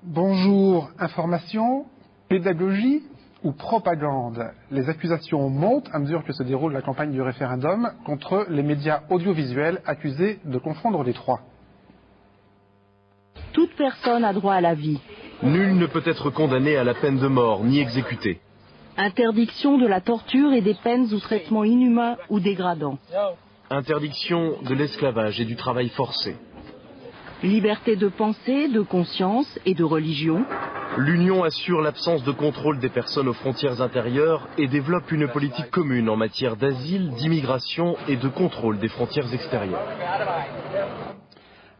Bonjour, information, pédagogie ou propagande? Les accusations montent à mesure que se déroule la campagne du référendum contre les médias audiovisuels accusés de confondre les trois. Toute personne a droit à la vie. Nul ne peut être condamné à la peine de mort ni exécuté. Interdiction de la torture et des peines ou traitements inhumains ou dégradants. Interdiction de l'esclavage et du travail forcé. Liberté de pensée, de conscience et de religion. L'Union assure l'absence de contrôle des personnes aux frontières intérieures et développe une politique commune en matière d'asile, d'immigration et de contrôle des frontières extérieures.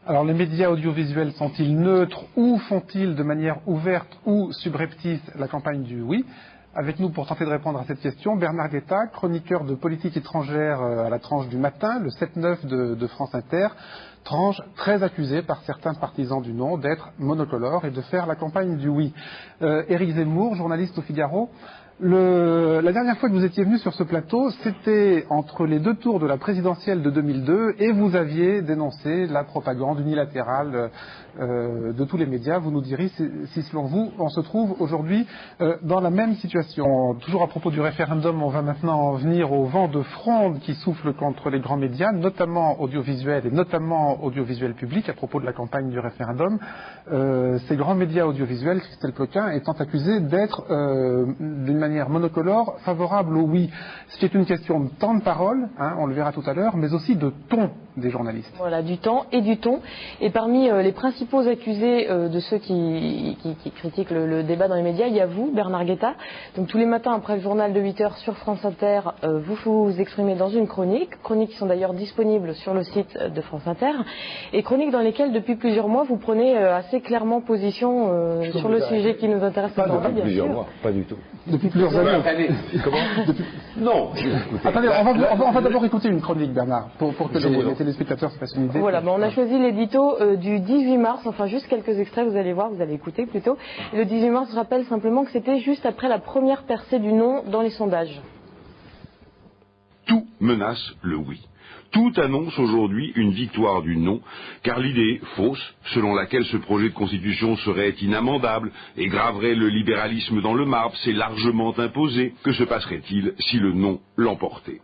Alors les médias audiovisuels sont-ils neutres ou font-ils de manière ouverte ou subreptice la campagne du oui? Avec nous pour tenter de répondre à cette question, Bernard Guetta, chroniqueur de politique étrangère à la tranche du matin, le 7-9 de France Inter, tranche très accusée par certains partisans du non d'être monocolore et de faire la campagne du oui. Éric Zemmour, journaliste au Figaro, la dernière fois que vous étiez venu sur ce plateau, c'était entre les deux tours de la présidentielle de 2002 et vous aviez dénoncé la propagande unilatérale de tous les médias. Vous nous direz si selon vous, on se trouve aujourd'hui dans la même situation. Toujours à propos du référendum, on va maintenant en venir au vent de fronde qui souffle contre les grands médias, notamment audiovisuels et notamment audiovisuels publics, à propos de la campagne du référendum. Ces grands médias audiovisuels, Christelle Ploquin, étant accusés d'être d'une manière monocolore, favorable au oui. C'est une question de temps de parole, hein, on le verra tout à l'heure, mais aussi de ton des journalistes. Voilà, du temps et du ton. Et parmi les principaux accusés de ceux qui critiquent le débat dans les médias, il y a vous, Bernard Guetta. Donc tous les matins après le journal de 8h sur France Inter, vous vous exprimez dans une chroniques qui sont d'ailleurs disponibles sur le site de France Inter, et chroniques dans lesquelles depuis plusieurs mois vous prenez assez clairement position sur le sujet qui nous intéresse aujourd'hui, bien sûr. Pas du tout. Depuis plusieurs années. Comment Non. Attendez, on va d'abord écouter une chronique, Bernard, pour que les téléspectateurs se fassent une idée. Voilà, on a choisi l'édito du 18 mars, enfin juste quelques extraits, vous allez voir, vous allez écouter plutôt. Et le 18 mars rappelle simplement que c'était juste après la première percée du non dans les sondages. Tout menace le oui. Tout annonce aujourd'hui une victoire du non, car l'idée fausse, selon laquelle ce projet de constitution serait inamendable et graverait le libéralisme dans le marbre, s'est largement imposée. Que se passerait-il si le non l'emportait ?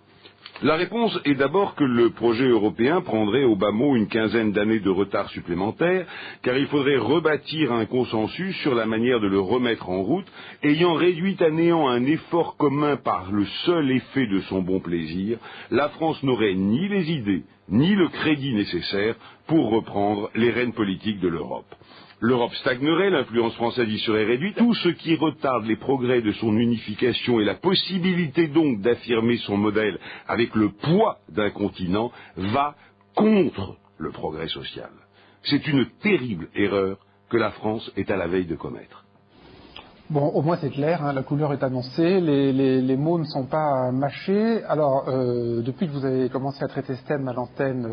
La réponse est d'abord que le projet européen prendrait au bas mot une quinzaine d'années de retard supplémentaire, car il faudrait rebâtir un consensus sur la manière de le remettre en route, ayant réduit à néant un effort commun par le seul effet de son bon plaisir. La France n'aurait ni les idées, ni le crédit nécessaire pour reprendre les rênes politiques de l'Europe. L'Europe stagnerait, l'influence française y serait réduite, tout ce qui retarde les progrès de son unification et la possibilité donc d'affirmer son modèle avec le poids d'un continent va contre le progrès social. C'est une terrible erreur que la France est à la veille de commettre. Bon, au moins c'est clair, hein, la couleur est annoncée, les mots ne sont pas mâchés. Alors, depuis que vous avez commencé à traiter ce thème à l'antenne,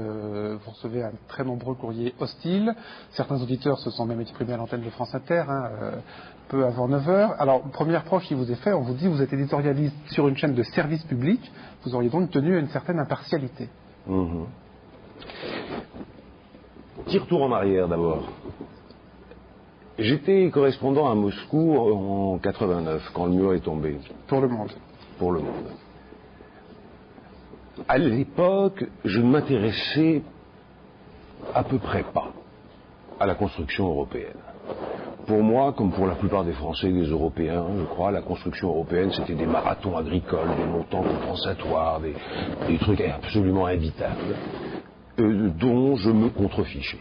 vous recevez un très nombreux courriers hostiles. Certains auditeurs se sont même exprimés à l'antenne de France Inter, peu avant 9h. Alors, première reproche qui vous est fait, on vous dit vous êtes éditorialiste sur une chaîne de service public, vous auriez donc tenu à une certaine impartialité. Petit retour en arrière d'abord. J'étais correspondant à Moscou en 89, quand le mur est tombé. Pour le monde. Pour le monde. À l'époque, je ne m'intéressais à peu près pas à la construction européenne. Pour moi, comme pour la plupart des Français et des Européens, je crois, la construction européenne, c'était des marathons agricoles, des montants compensatoires, des trucs absolument invitables, dont je me contrefichais.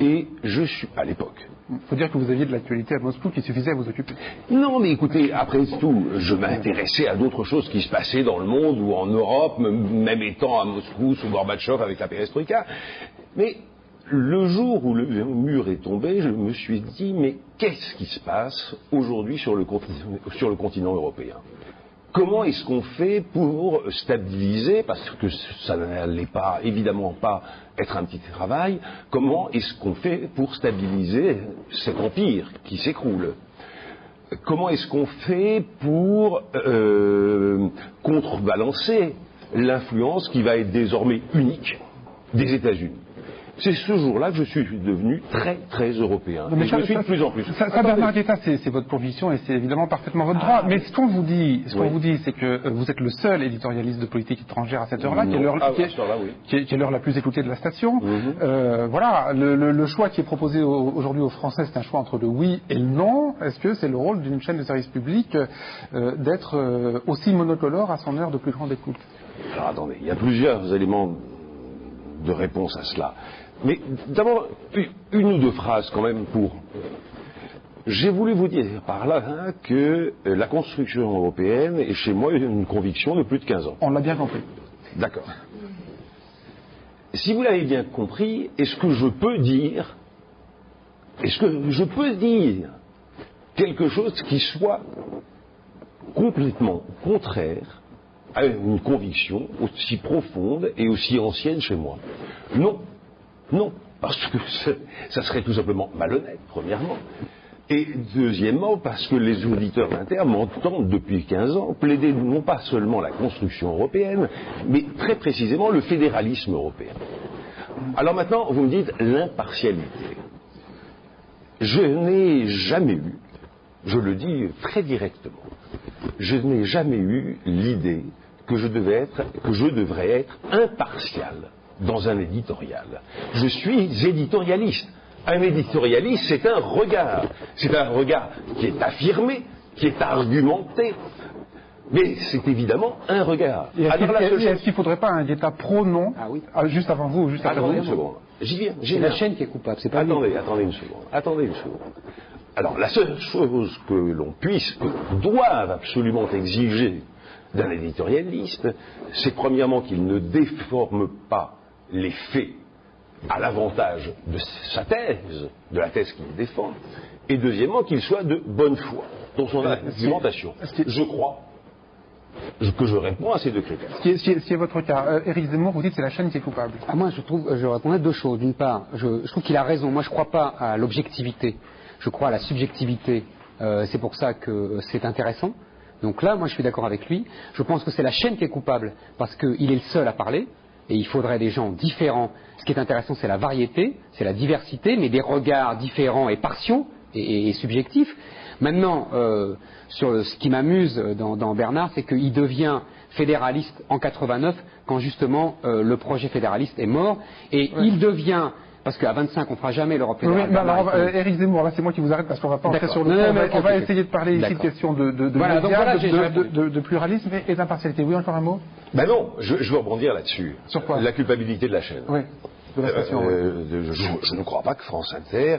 Et je suis, à l'époque... Il faut dire que vous aviez de l'actualité à Moscou qui suffisait à vous occuper. Non, mais écoutez, après tout, je m'intéressais à d'autres choses qui se passaient dans le monde ou en Europe, même étant à Moscou sous Gorbatchev avec la perestroïka. Mais le jour où le mur est tombé, je me suis dit, mais qu'est-ce qui se passe aujourd'hui sur le continent européen? Comment est-ce qu'on fait pour stabiliser, parce que ça n'allait pas, évidemment pas être un petit travail, comment est-ce qu'on fait pour stabiliser cet empire qui s'écroule? Comment est-ce qu'on fait pour contrebalancer l'influence qui va être désormais unique des États-Unis? C'est ce jour-là que je suis devenu très, très européen. Mais je le suis de plus en plus. Ça Bernard Guetta, c'est votre conviction et c'est évidemment parfaitement votre droit. Mais ce qu'on vous dit, c'est que vous êtes le seul éditorialiste de politique étrangère à cette heure-là, qui est l'heure la plus écoutée de la station. Voilà, le choix qui est proposé aujourd'hui aux Français, c'est un choix entre le oui et le non. Est-ce que c'est le rôle d'une chaîne de service public d'être aussi monocolore à son heure de plus grande écoute? Alors attendez, il y a plusieurs éléments de réponse à cela. Mais d'abord, une ou deux phrases quand même pour... J'ai voulu vous dire par là que la construction européenne est chez moi une conviction de plus de 15 ans. On l'a bien compris. D'accord. Si vous l'avez bien compris, est-ce que je peux dire quelque chose qui soit complètement contraire à une conviction aussi profonde et aussi ancienne chez moi? Non. Non, parce que ça serait tout simplement malhonnête, premièrement. Et deuxièmement, parce que les auditeurs inter m'entendent depuis 15 ans plaider non pas seulement la construction européenne, mais très précisément le fédéralisme européen. Alors maintenant, vous me dites l'impartialité. Je n'ai jamais eu, je le dis très directement, je n'ai jamais eu l'idée que je devrais être impartial dans un éditorial. Je suis éditorialiste. Un éditorialiste, c'est un regard. C'est un regard qui est affirmé, qui est argumenté. Mais c'est évidemment un regard. Est-ce qu'il ne faudrait pas un Guetta pro-non? Ah oui. Juste avant vous, juste après vous. Attendez une seconde. J'y viens. C'est la chaîne qui est coupable, c'est pas Attendez une seconde. Alors, la seule chose que l'on puisse, que doivent absolument exiger d'un éditorialiste, c'est premièrement qu'il ne déforme pas les faits à l'avantage de sa thèse, de la thèse qu'il défend, et deuxièmement qu'il soit de bonne foi dans son argumentation. Je crois que je réponds à ces deux critères. Ce qui est votre cas. Éric Zemmour, vous dites que c'est la chaîne qui est coupable. Moi, je répondrais deux choses. D'une part, je trouve qu'il a raison. Moi, je ne crois pas à l'objectivité. Je crois à la subjectivité. C'est pour ça que c'est intéressant. Donc là, moi, je suis d'accord avec lui. Je pense que c'est la chaîne qui est coupable parce qu'il est le seul à parler. Et il faudrait des gens différents. Ce qui est intéressant, c'est la variété, c'est la diversité, mais des regards différents et partiaux et subjectifs. Maintenant, sur ce qui m'amuse dans Bernard, c'est qu'il devient fédéraliste en 89, quand justement le projet fédéraliste est mort, et il devient... Parce qu'à 25, on ne fera jamais l'Europe fédérale. Oui, alors, Éric Zemmour, là, c'est moi qui vous arrête parce qu'on ne va pas entrer sur le fond. On va essayer de parler ici de questions de médias, de pluralisme et d'impartialité. Oui, encore un mot? Ben non, je veux rebondir là-dessus. Sur quoi? La culpabilité de la chaîne. Oui, de la station. Je ne crois pas que France Inter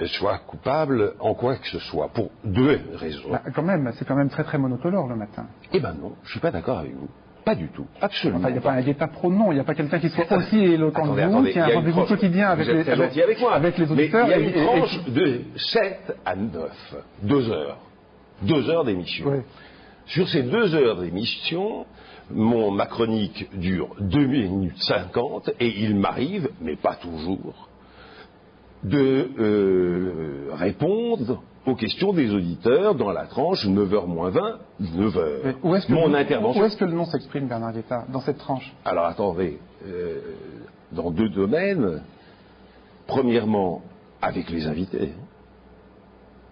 soit coupable en quoi que ce soit, pour deux raisons. C'est quand même très très monocolore le matin. Eh ben non, je ne suis pas d'accord avec vous. Pas du tout, absolument. Enfin, il n'y a pas un Guetta pro-non, il n'y a pas quelqu'un qui soit aussi éloquent que vous, qui a un rendez-vous quotidien avec les auditeurs. Il y a une tranche de 7 à 9, 2 heures. 2 heures d'émission. Oui. Sur ces 2 heures d'émission, ma chronique dure 2 minutes 50 et il m'arrive, mais pas toujours, de répondre aux questions des auditeurs dans la tranche 9h moins 20, 9h. Où est-ce que le nom s'exprime, Bernard Guetta, dans cette tranche? Alors attendez, dans deux domaines. Premièrement, avec les invités.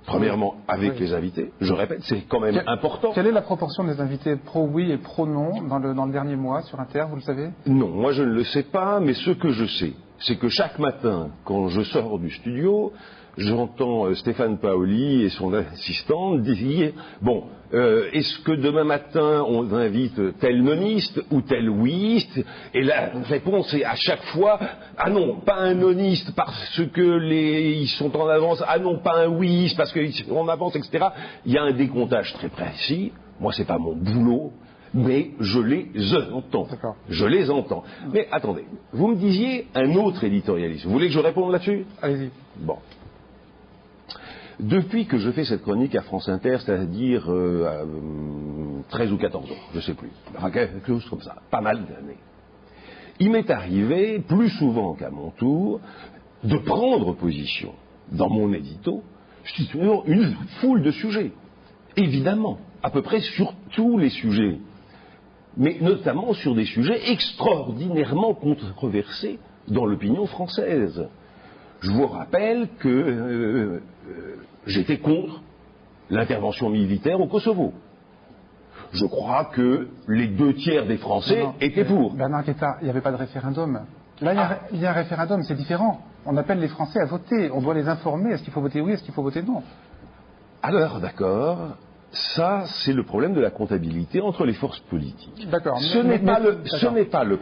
Les invités. Je répète, c'est quand même important. Quelle est la proportion des invités pro-oui et pro-non dans le dernier mois sur Inter, vous le savez? Non, moi je ne le sais pas, mais ce que je sais, c'est que chaque matin, quand je sors du studio, j'entends Stéphane Paoli et son assistante dire « Bon, est-ce que demain matin on invite tel noniste ou tel ouïiste ?» Et la réponse est à chaque fois « Ah non, pas un noniste parce que ils sont en avance, ah non, pas un ouïiste parce qu'ils sont en avance, etc. » Il y a un décomptage très précis. Moi, c'est pas mon boulot. mais je les entends. D'accord. Je les entends. Mais attendez, vous me disiez un autre éditorialiste. Vous voulez que je réponde là-dessus? Allez-y. Bon. Depuis que je fais cette chronique à France Inter, c'est-à-dire 13 ou 14 ans, je ne sais plus, enfin, quelque chose comme ça, pas mal d'années, il m'est arrivé, plus souvent qu'à mon tour, de prendre position dans mon édito sur une foule de sujets. Évidemment, à peu près sur tous les sujets, mais notamment sur des sujets extraordinairement controversés dans l'opinion française. Je vous rappelle que j'étais contre l'intervention militaire au Kosovo. Je crois que les 2/3 des Français étaient pour. Bernard Guetta, il n'y avait pas de référendum. Là, il y a un référendum, c'est différent. On appelle les Français à voter. On doit les informer. Est-ce qu'il faut voter oui, est-ce qu'il faut voter non? Alors, d'accord, ça, c'est le problème de la comptabilité entre les forces politiques. D'accord. Ce n'est pas le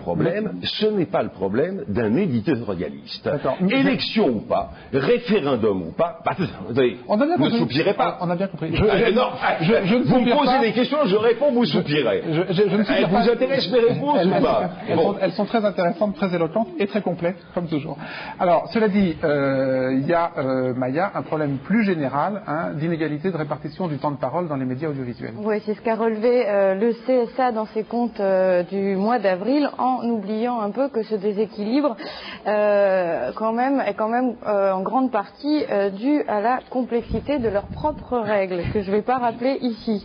problème d'un éditorialiste. D'accord. Élection ou pas, référendum ou pas, attendez, On a bien compris. ne soupirez pas. On a bien compris. Non, vous me posez des questions, je réponds, vous soupirez. Je ne soupire pas. Vous intéressent mes réponses ou pas? Elles sont très intéressantes, très éloquentes et très complètes, comme toujours. Alors, cela dit, il y a, Maya, un problème plus général d'inégalité de répartition du temps de parole dans les médias audiovisuels. Oui, c'est ce qu'a relevé le CSA dans ses comptes du mois d'avril, en oubliant un peu que ce déséquilibre est quand même en grande partie dû à la complexité de leurs propres règles, que je ne vais pas rappeler ici.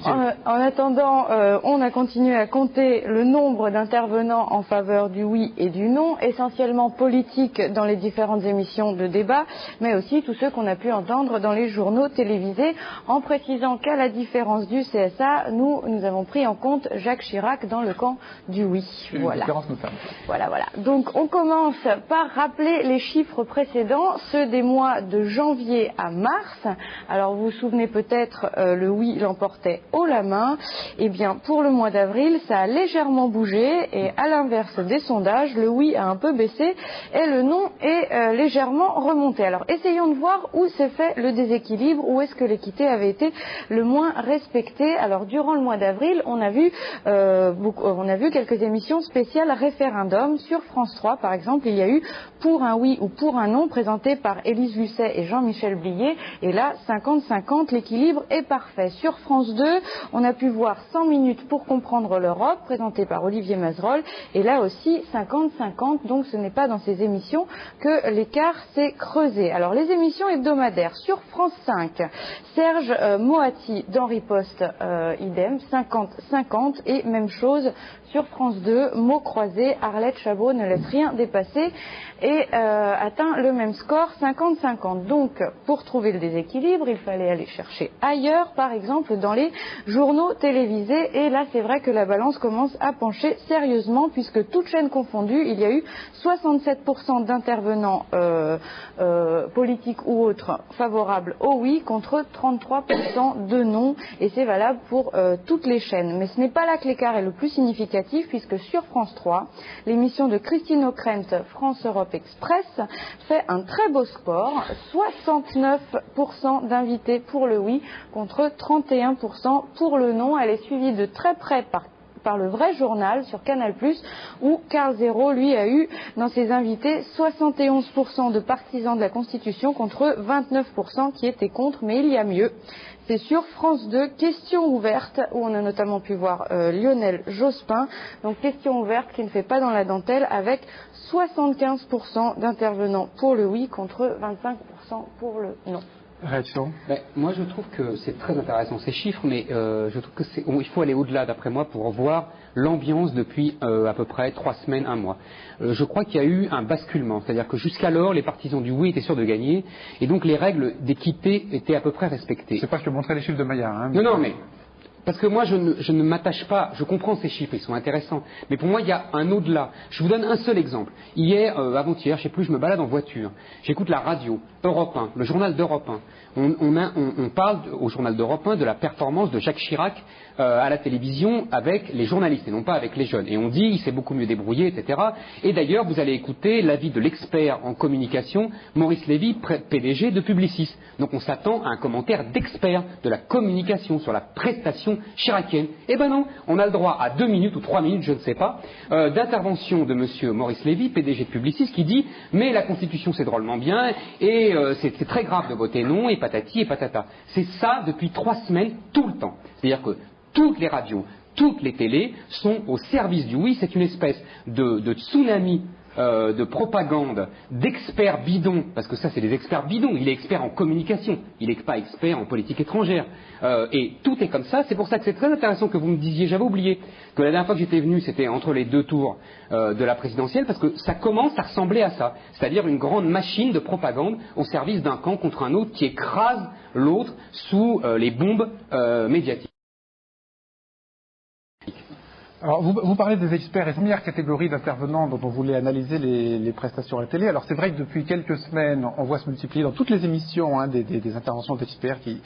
En attendant, on a continué à compter le nombre d'intervenants en faveur du oui et du non, essentiellement politiques dans les différentes émissions de débat, mais aussi tous ceux qu'on a pu entendre dans les journaux télévisés, en précisant qu'à la différence du CSA, nous avons pris en compte Jacques Chirac dans le camp du oui. Voilà. Voilà. Donc on commence par rappeler les chiffres précédents, ceux des mois de janvier à mars. Alors vous vous souvenez peut-être, le oui l'emportait haut la main. Eh bien pour le mois d'avril, ça a légèrement bougé et à l'inverse des sondages, le oui a un peu baissé et le non est légèrement remonté. Alors essayons de voir où s'est fait le déséquilibre, où est-ce que l'équité avait été le moins respecté. Alors durant le mois d'avril, on a vu quelques émissions spéciales référendum. Sur France 3 par exemple, il y a eu Pour un oui ou pour un non, présenté par Élise Lucet et Jean-Michel Blier, et là 50-50, l'équilibre est parfait. Sur France 2, on a pu voir 100 minutes pour comprendre l'Europe, présenté par Olivier Mazerolle, et là aussi 50-50, donc ce n'est pas dans ces émissions que l'écart s'est creusé. Alors les émissions hebdomadaires, sur France 5, Serge Moati d'Henri Post, idem, 50-50, et même chose sur France 2, mots croisés, Arlette Chabot ne laisse rien dépasser et atteint le même score, 50-50. Donc, pour trouver le déséquilibre, il fallait aller chercher ailleurs, par exemple dans les journaux télévisés, et là c'est vrai que la balance commence à pencher sérieusement, puisque toutes chaînes confondues, il y a eu 67% d'intervenants politiques ou autres favorables au oui, contre 33% de non, et c'est valable pour toutes les chaînes. Mais ce n'est pas là que l'écart est le plus significatif, puisque sur France 3, l'émission de Christine O'Krent, France Europe Express, fait un très beau score, 69% d'invités pour le oui contre 31% pour le non. Elle est suivie de très près par le vrai journal sur Canal+, où Carl Zéro, lui, a eu dans ses invités 71% de partisans de la Constitution contre 29% qui étaient contre, mais il y a mieux. C'est sur France 2, Question ouverte, où on a notamment pu voir Lionel Jospin. Donc question ouverte qui ne fait pas dans la dentelle, avec 75% d'intervenants pour le oui contre 25% pour le non. Réaction? Moi, je trouve que c'est très intéressant ces chiffres, mais je trouve que il faut aller au-delà, d'après moi, pour voir l'ambiance depuis à peu près 3 semaines, 1 mois. Je crois qu'il y a eu un basculement, c'est-à-dire que jusqu'alors, les partisans du oui étaient sûrs de gagner, et donc les règles d'équité étaient à peu près respectées. C'est pas que je montrais les chiffres de Maya. Non, mais parce que moi, je ne m'attache pas, je comprends ces chiffres, ils sont intéressants, mais pour moi, il y a un au-delà. Je vous donne un seul exemple. Hier, avant-hier, je sais plus, je me balade en voiture, j'écoute la radio, Europe 1, le journal d'Europe 1. On parle au journal d'Europe 1 de la performance de Jacques Chirac à la télévision avec les journalistes et non pas avec les jeunes. Et on dit il s'est beaucoup mieux débrouillé, etc. Et d'ailleurs, vous allez écouter l'avis de l'expert en communication, Maurice Lévy, PDG de Publicis. Donc on s'attend à un commentaire d'expert de la communication sur la prestation façon chiracienne. Eh ben non, on a le droit à 2 minutes ou 3 minutes, je ne sais pas, d'intervention de monsieur Maurice Lévy, PDG de Publicis, qui dit « mais la Constitution c'est drôlement bien et c'est très grave de voter non et patati et patata ». C'est ça depuis 3 semaines, tout le temps. C'est-à-dire que toutes les radios, toutes les télés sont au service du oui, c'est une espèce de tsunami de propagande, d'experts bidons, parce que ça c'est des experts bidons, il est expert en communication, il n'est pas expert en politique étrangère, et tout est comme ça, c'est pour ça que c'est très intéressant que vous me disiez, j'avais oublié, que la dernière fois que j'étais venu c'était entre les 2 tours de la présidentielle, parce que ça commence à ressembler à ça, c'est-à-dire une grande machine de propagande au service d'un camp contre un autre qui écrase l'autre sous les bombes médiatiques. Alors, vous parlez des experts et de la première catégorie d'intervenants dont on voulait analyser les prestations à la télé. Alors, c'est vrai que depuis quelques semaines, on voit se multiplier dans toutes les émissions des interventions d'experts qui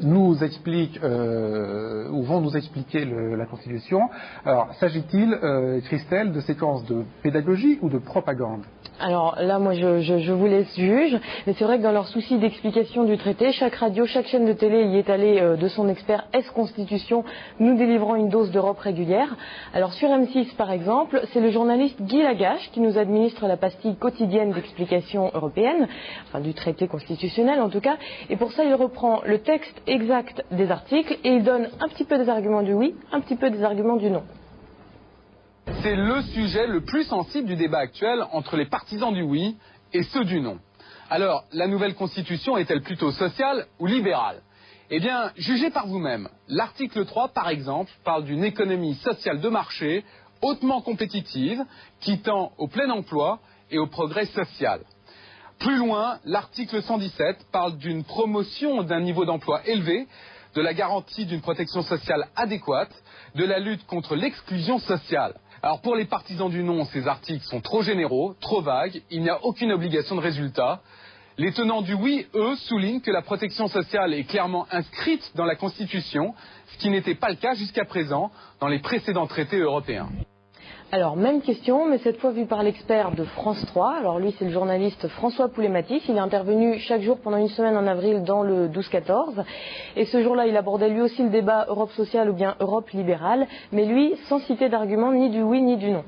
nous expliquent ou vont nous expliquer la Constitution. Alors, s'agit-il, Christelle, de séquences de pédagogie ou de propagande ? Alors là, moi, je vous laisse juge, mais c'est vrai que dans leur souci d'explication du traité, chaque radio, chaque chaîne de télé y est allée de son expert Est-Constitution, nous délivrant une dose d'Europe régulière. Alors sur M6, par exemple, c'est le journaliste Guy Lagache qui nous administre la pastille quotidienne d'explication européenne, enfin du traité constitutionnel en tout cas, et pour ça, il reprend le texte exact des articles et il donne un petit peu des arguments du oui, un petit peu des arguments du non. C'est le sujet le plus sensible du débat actuel entre les partisans du oui et ceux du non. Alors, la nouvelle constitution est-elle plutôt sociale ou libérale ? Eh bien, jugez par vous-même. L'article 3, par exemple, parle d'une économie sociale de marché hautement compétitive qui tend au plein emploi et au progrès social. Plus loin, l'article 117 parle d'une promotion d'un niveau d'emploi élevé, de la garantie d'une protection sociale adéquate, de la lutte contre l'exclusion sociale. Alors pour les partisans du non, ces articles sont trop généraux, trop vagues, il n'y a aucune obligation de résultat. Les tenants du oui, eux, soulignent que la protection sociale est clairement inscrite dans la Constitution, ce qui n'était pas le cas jusqu'à présent dans les précédents traités européens. Alors, même question, mais cette fois vue par l'expert de France 3. Alors lui, c'est le journaliste François Poulet-Matisse. Il est intervenu chaque jour pendant une semaine en avril dans le 12-14. Et ce jour-là, il abordait lui aussi le débat Europe sociale ou bien Europe libérale, mais lui, sans citer d'arguments ni du oui ni du non.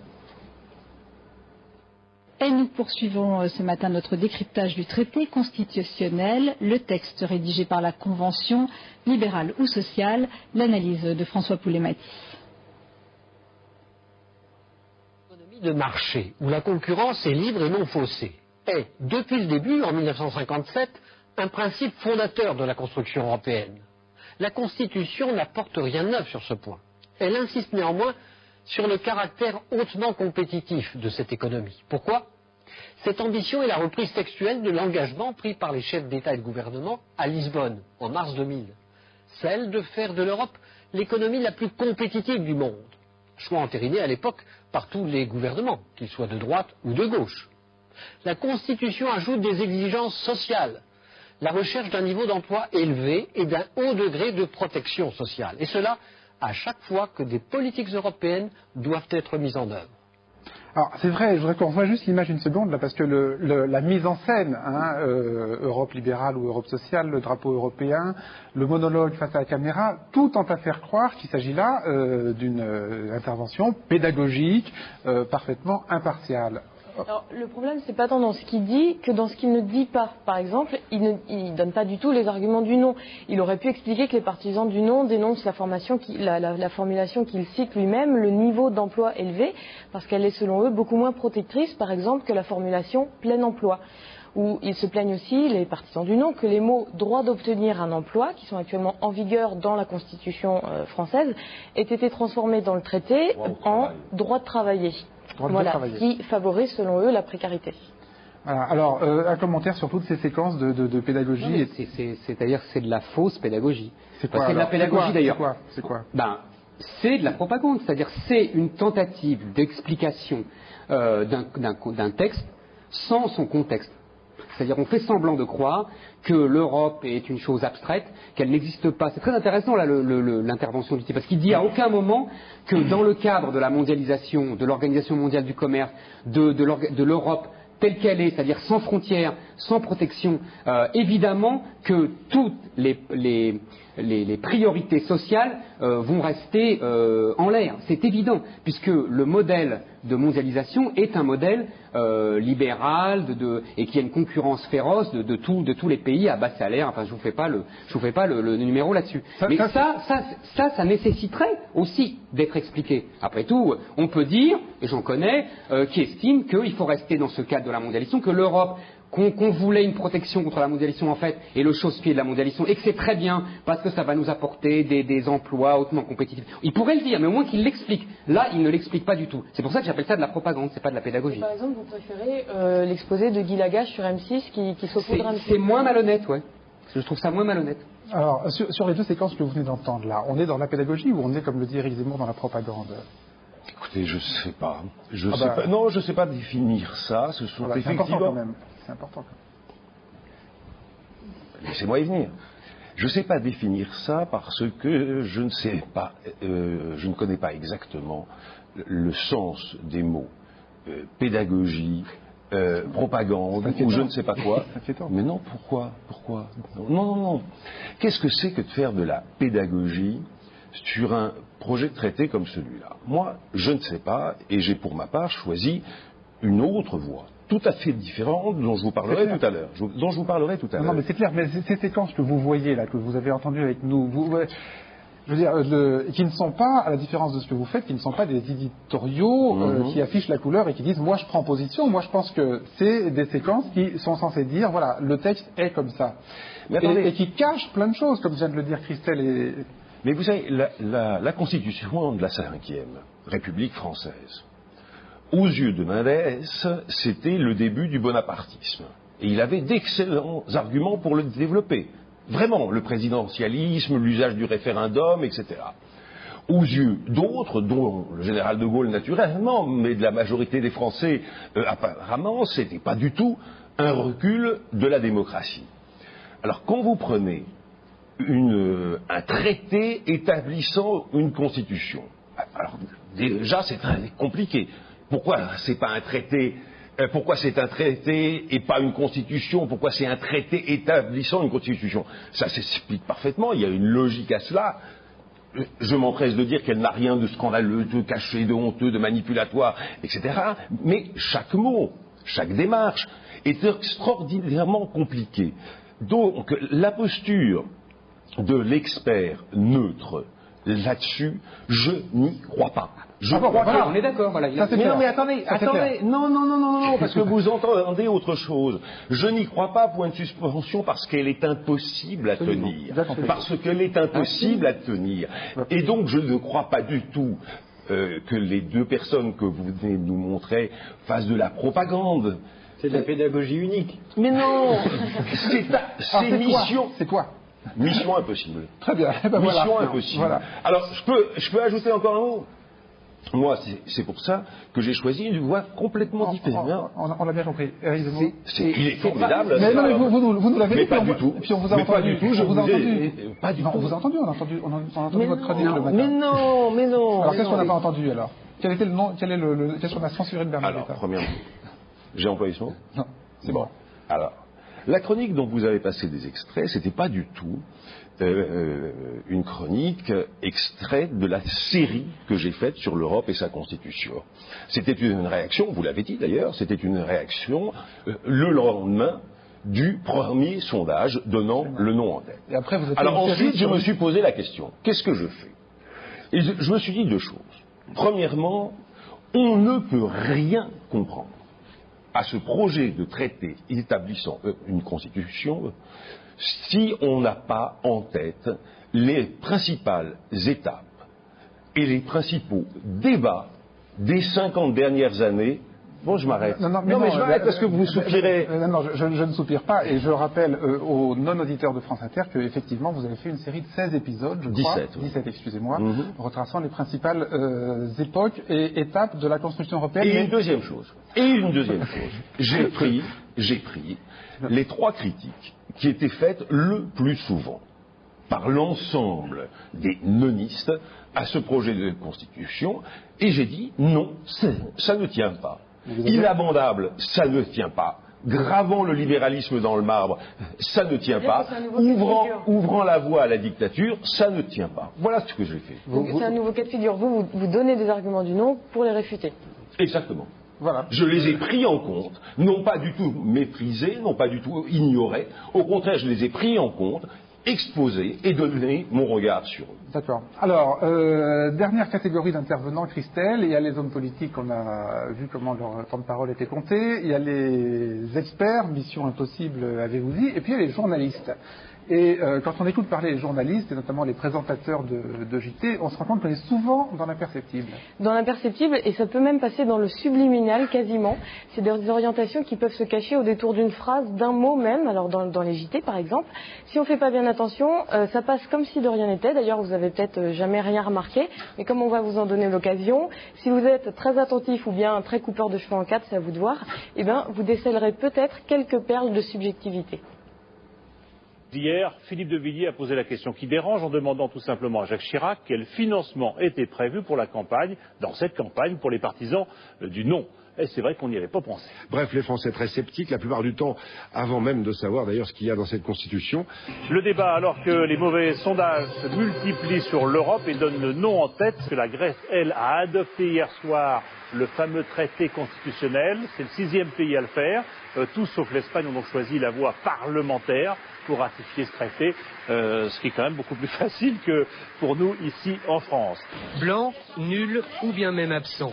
Et nous poursuivons ce matin notre décryptage du traité constitutionnel, le texte rédigé par la Convention, libérale ou sociale, l'analyse de François Poulet-Matisse. De marché, où la concurrence est libre et non faussée, est, depuis le début, en 1957, un principe fondateur de la construction européenne. La Constitution n'apporte rien de neuf sur ce point. Elle insiste néanmoins sur le caractère hautement compétitif de cette économie. Pourquoi ? Cette ambition est la reprise textuelle de l'engagement pris par les chefs d'État et de gouvernement à Lisbonne, en mars 2000. Celle de faire de l'Europe l'économie la plus compétitive du monde. Choix entériné à l'époque par tous les gouvernements, qu'ils soient de droite ou de gauche. La Constitution ajoute des exigences sociales, la recherche d'un niveau d'emploi élevé et d'un haut degré de protection sociale. Et cela à chaque fois que des politiques européennes doivent être mises en œuvre. Alors, c'est vrai, je voudrais qu'on revoie juste l'image une seconde, là, parce que la mise en scène, Europe libérale ou Europe sociale, le drapeau européen, le monologue face à la caméra, tout tend à faire croire qu'il s'agit là d'une intervention pédagogique, parfaitement impartiale. Alors, le problème, c'est pas tant dans ce qu'il dit que dans ce qu'il ne dit pas. Par exemple, il ne donne pas du tout les arguments du non. Il aurait pu expliquer que les partisans du non dénoncent la formulation qu'il cite lui-même, le niveau d'emploi élevé, parce qu'elle est selon eux beaucoup moins protectrice, par exemple, que la formulation plein emploi. Où ils se plaignent aussi, les partisans du non, que les mots droit d'obtenir un emploi, qui sont actuellement en vigueur dans la Constitution française, aient été transformés dans le traité en droit de travailler. Voilà, qui favorise selon eux la précarité. Voilà. Alors, un commentaire sur toutes ces séquences de pédagogie. C'est-à-dire c'est de la fausse pédagogie. C'est quoi, c'est de la pédagogie d'ailleurs. C'est quoi c'est de la propagande. C'est-à-dire c'est une tentative d'explication d'un texte sans son contexte. C'est-à-dire on fait semblant de croire que l'Europe est une chose abstraite, qu'elle n'existe pas. C'est très intéressant là l'intervention du type, parce qu'il dit à aucun moment que dans le cadre de la mondialisation, de l'Organisation mondiale du commerce, de l'Europe telle qu'elle est, c'est-à-dire sans frontières, sans protection, évidemment que toutes les priorités sociales vont rester en l'air. C'est évident, puisque le modèle de mondialisation est un modèle libéral et qui a une concurrence féroce de tous les pays à bas salaire. Enfin, je vous fais pas le numéro là-dessus. Mais ça nécessiterait aussi d'être expliqué. Après tout, on peut dire, et j'en connais, qui estiment qu'il faut rester dans ce cadre de la mondialisation, que l'Europe, qu'on voulait une protection contre la mondialisation en fait, et le chausse-pied de la mondialisation, et que c'est très bien parce que ça va nous apporter des emplois hautement compétitifs. Il pourrait le dire, mais au moins qu'il l'explique. Là, il ne l'explique pas du tout. C'est pour ça que j'appelle ça de la propagande, c'est pas de la pédagogie. Par exemple, vous préférez l'exposé de Guy Lagache sur M6 qui s'oppose à M6 ? C'est moins malhonnête, ouais. Je trouve ça moins malhonnête. Alors, sur les deux séquences que vous venez d'entendre là, on est dans la pédagogie ou on est, comme le dit Éric Zemmour, dans la propagande ? Écoutez, je sais pas. Non, je sais pas définir ça. Ce sont voilà, effectivement... C'est important quand même. C'est important. Laissez-moi y venir. Je ne sais pas définir ça parce que je ne sais pas, je ne connais pas exactement le sens des mots pédagogie, propagande ou je ne sais pas quoi. Mais non, pourquoi Non. Qu'est-ce que c'est que de faire de la pédagogie sur un projet de traité comme celui-là? Moi, je ne sais pas, et j'ai pour ma part choisi une autre voie, tout à fait différente, dont je vous parlerai tout à l'heure. Non, mais c'est clair, mais ces séquences que vous voyez là, que vous avez entendues avec nous, je veux dire, qui ne sont pas, à la différence de ce que vous faites, qui ne sont pas des éditoriaux qui affichent la couleur et qui disent moi je prends position, moi je pense que c'est des séquences qui sont censées dire voilà, le texte est comme ça. Et qui cachent plein de choses, comme vient de le dire Christelle. Mais vous savez, la Constitution de la 5e République française, aux yeux de Mendès, c'était le début du bonapartisme. Et il avait d'excellents arguments pour le développer. Vraiment, le présidentialisme, l'usage du référendum, etc. Aux yeux d'autres, dont le général de Gaulle naturellement, mais de la majorité des Français apparemment, c'était pas du tout un recul de la démocratie. Alors quand vous prenez un traité établissant une constitution, alors déjà c'est très compliqué. Pourquoi c'est pas un traité? Pourquoi c'est un traité et pas une constitution? Pourquoi c'est un traité établissant une constitution? Ça s'explique parfaitement, il y a une logique à cela. Je m'empresse de dire qu'elle n'a rien de scandaleux, de caché, de honteux, de manipulatoire, etc. Mais chaque mot, chaque démarche est extraordinairement compliquée. Donc la posture de l'expert neutre là-dessus, je n'y crois pas. On est d'accord. Voilà, mais attendez, non, parce que vous entendez autre chose. Je n'y crois pas, point de suspension, parce qu'elle est impossible à tenir. Parce qu'elle est impossible à tenir. Et donc, je ne crois pas du tout que les deux personnes que vous venez de nous montrer fassent de la propagande. C'est de la pédagogie unique. Mais non. C'est mission. C'est quoi? Mission impossible. Très bien. Mission impossible. Voilà. Alors, je peux ajouter encore un mot. Moi, c'est pour ça que j'ai choisi une voie complètement différente. On l'a bien compris. Il est formidable. Mais non, mais vous nous l'avez dit. Pas du tout. Puis on vous a entendu. Pas du tout. Je vous ai entendu. Pas du tout. On vous a entendu. On a entendu votre chronique le matin. Mais non. Alors qu'est-ce qu'on n'a pas entendu alors? Quel était le nom? Qu'est-ce qu'on a censuré de Bernard Guetta? Alors, premièrement, j'ai employé ce mot? Non. C'est bon. Alors, la chronique dont vous avez passé des extraits, c'était pas du tout une chronique extraite de la série que j'ai faite sur l'Europe et sa constitution. C'était une réaction, vous l'avez dit d'ailleurs, c'était une réaction le lendemain du premier sondage donnant le non en tête. Et après, vous êtes alors ensuite, je me suis posé la question, qu'est-ce que je fais? Et je me suis dit deux choses. Premièrement, on ne peut rien comprendre à ce projet de traité établissant une constitution si on n'a pas en tête les principales étapes et les principaux débats des 50 dernières années. Bon, je m'arrête. Non, mais je m'arrête parce que vous soupirez. Non, je ne soupire pas, et je rappelle aux non-auditeurs de France Inter qu'effectivement, vous avez fait une série de 16 épisodes, je crois. 17, excusez-moi, retraçant les principales époques et étapes de la construction européenne. Et une deuxième chose, j'ai pris les trois critiques qui étaient faites le plus souvent par l'ensemble des nonistes à ce projet de constitution, et j'ai dit non, ça ne tient pas. Inamendable, ça ne tient pas. Gravant le libéralisme dans le marbre, ça ne tient pas. Ouvrant la voie à la dictature, ça ne tient pas. Voilà ce que j'ai fait. Donc c'est un nouveau cas de figure. Vous donnez des arguments du non pour les réfuter. Exactement. Voilà. Je les ai pris en compte, non pas du tout méprisés, non pas du tout ignorés. Au contraire, je les ai pris en compte, exposés et donné mon regard sur eux. D'accord. Alors, dernière catégorie d'intervenants, Christelle. Il y a les hommes politiques, on a vu comment leur temps de parole était compté. Il y a les experts, mission impossible, avez-vous dit. Et puis il y a les journalistes. Et quand on écoute parler les journalistes, et notamment les présentateurs de JT, on se rend compte qu'on est souvent dans l'imperceptible. Dans l'imperceptible, et ça peut même passer dans le subliminal quasiment. C'est des orientations qui peuvent se cacher au détour d'une phrase, d'un mot même. Alors dans les JT par exemple, si on ne fait pas bien attention, ça passe comme si de rien n'était. D'ailleurs, vous avez peut-être jamais rien remarqué, mais comme on va vous en donner l'occasion, si vous êtes très attentif ou bien très coupeur de cheveux en quatre, c'est à vous de voir, eh bien, vous décèlerez peut-être quelques perles de subjectivité. Hier, Philippe de Villiers a posé la question qui dérange en demandant tout simplement à Jacques Chirac quel financement était prévu pour la campagne, dans cette campagne, pour les partisans du non. Et c'est vrai qu'on n'y avait pas pensé. Bref, les Français très sceptiques, la plupart du temps, avant même de savoir d'ailleurs ce qu'il y a dans cette Constitution. Le débat, alors que les mauvais sondages se multiplient sur l'Europe et donnent le non en tête, que la Grèce, elle, a adopté hier soir le fameux traité constitutionnel. C'est le 6e pays à le faire. Tous sauf l'Espagne ont donc choisi la voie parlementaire pour ratifier ce traité, ce qui est quand même beaucoup plus facile que pour nous ici en France. Blanc, nul ou bien même absent.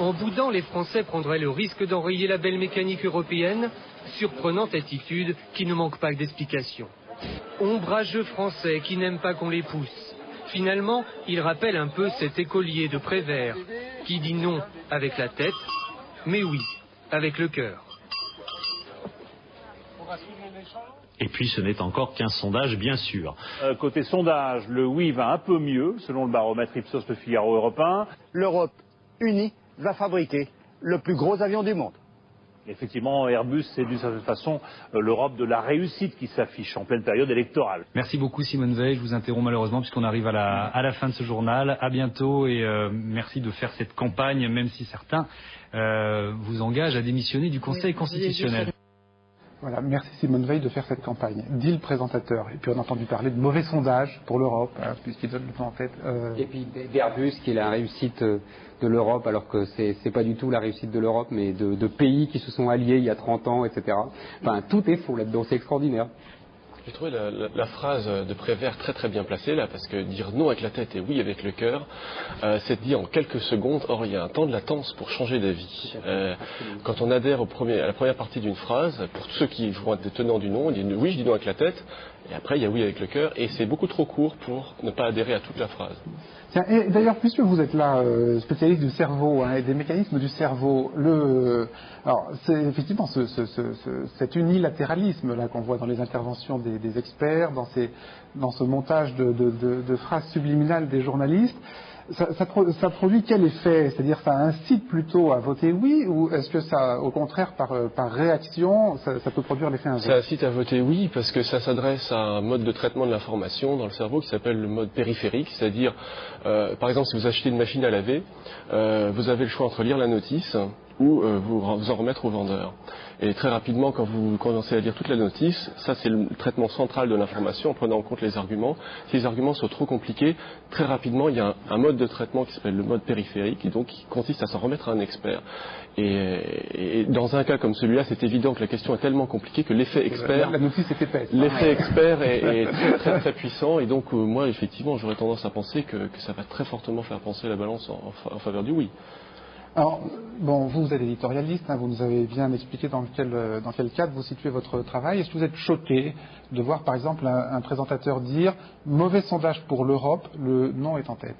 En boudant, les Français prendraient le risque d'enrayer la belle mécanique européenne. Surprenante attitude qui ne manque pas d'explication. Ombrageux Français qui n'aiment pas qu'on les pousse. Finalement, il rappelle un peu cet écolier de Prévert qui dit non avec la tête, mais oui avec le cœur. Et puis ce n'est encore qu'un sondage, bien sûr. Côté sondage, le oui va un peu mieux, selon le baromètre Ipsos Le Figaro Europe 1. L'Europe unie va fabriquer le plus gros avion du monde. Effectivement, Airbus, c'est d'une certaine façon l'Europe de la réussite qui s'affiche en pleine période électorale. Merci beaucoup Simone Veil, je vous interromps malheureusement puisqu'on arrive à la fin de ce journal. À bientôt et merci de faire cette campagne, même si certains vous engagent à démissionner du Conseil constitutionnel. Voilà, merci Simone Veil de faire cette campagne. Dit le présentateur. Et puis on a entendu parler de mauvais sondages pour l'Europe, puisqu'il donne le temps en tête. Et puis d'Airbus, qui est la réussite de l'Europe, alors que c'est pas du tout la réussite de l'Europe, mais de pays qui se sont alliés il y a 30 ans, etc. Enfin, tout est faux là-dedans, c'est extraordinaire. J'ai trouvé la phrase de Prévert très très bien placée là, parce que dire non avec la tête et oui avec le cœur, c'est dit en quelques secondes. Or, il y a un temps de latence pour changer d'avis. Quand on adhère à la première partie d'une phrase, pour tous ceux qui vont être des tenants du non, on dit oui, je dis non avec la tête, et après il y a oui avec le cœur, et c'est beaucoup trop court pour ne pas adhérer à toute la phrase. Tiens, et d'ailleurs, puisque vous êtes là, spécialiste du cerveau et des mécanismes du cerveau, alors c'est effectivement cet unilatéralisme là qu'on voit dans les interventions des experts, dans ce montage de phrases subliminales des journalistes. Ça produit quel effet? C'est-à-dire, ça incite plutôt à voter oui, ou est-ce que ça, au contraire, par réaction, ça peut produire l'effet inverse? Ça incite à voter oui, parce que ça s'adresse à un mode de traitement de l'information dans le cerveau qui s'appelle le mode périphérique, c'est-à-dire, par exemple, si vous achetez une machine à laver, vous avez le choix entre lire la notice ou vous en remettre au vendeur. Et très rapidement, quand vous commencez à lire toute la notice, ça c'est le traitement central de l'information en prenant en compte les arguments. Si les arguments sont trop compliqués, très rapidement il y a un mode de traitement qui s'appelle le mode périphérique, et donc qui consiste à s'en remettre à un expert. Et dans un cas comme celui-là, c'est évident que la question est tellement compliquée que l'effet expert, la notice est épaisse. L'effet expert est très, très très puissant, et donc moi effectivement j'aurais tendance à penser que ça va très fortement faire pencher la balance en faveur du oui. Alors, bon, vous êtes éditorialiste, vous nous avez bien expliqué dans quel cadre vous situez votre travail. Est-ce que vous êtes choqué de voir, par exemple, un présentateur dire « mauvais sondage pour l'Europe, le non est en tête »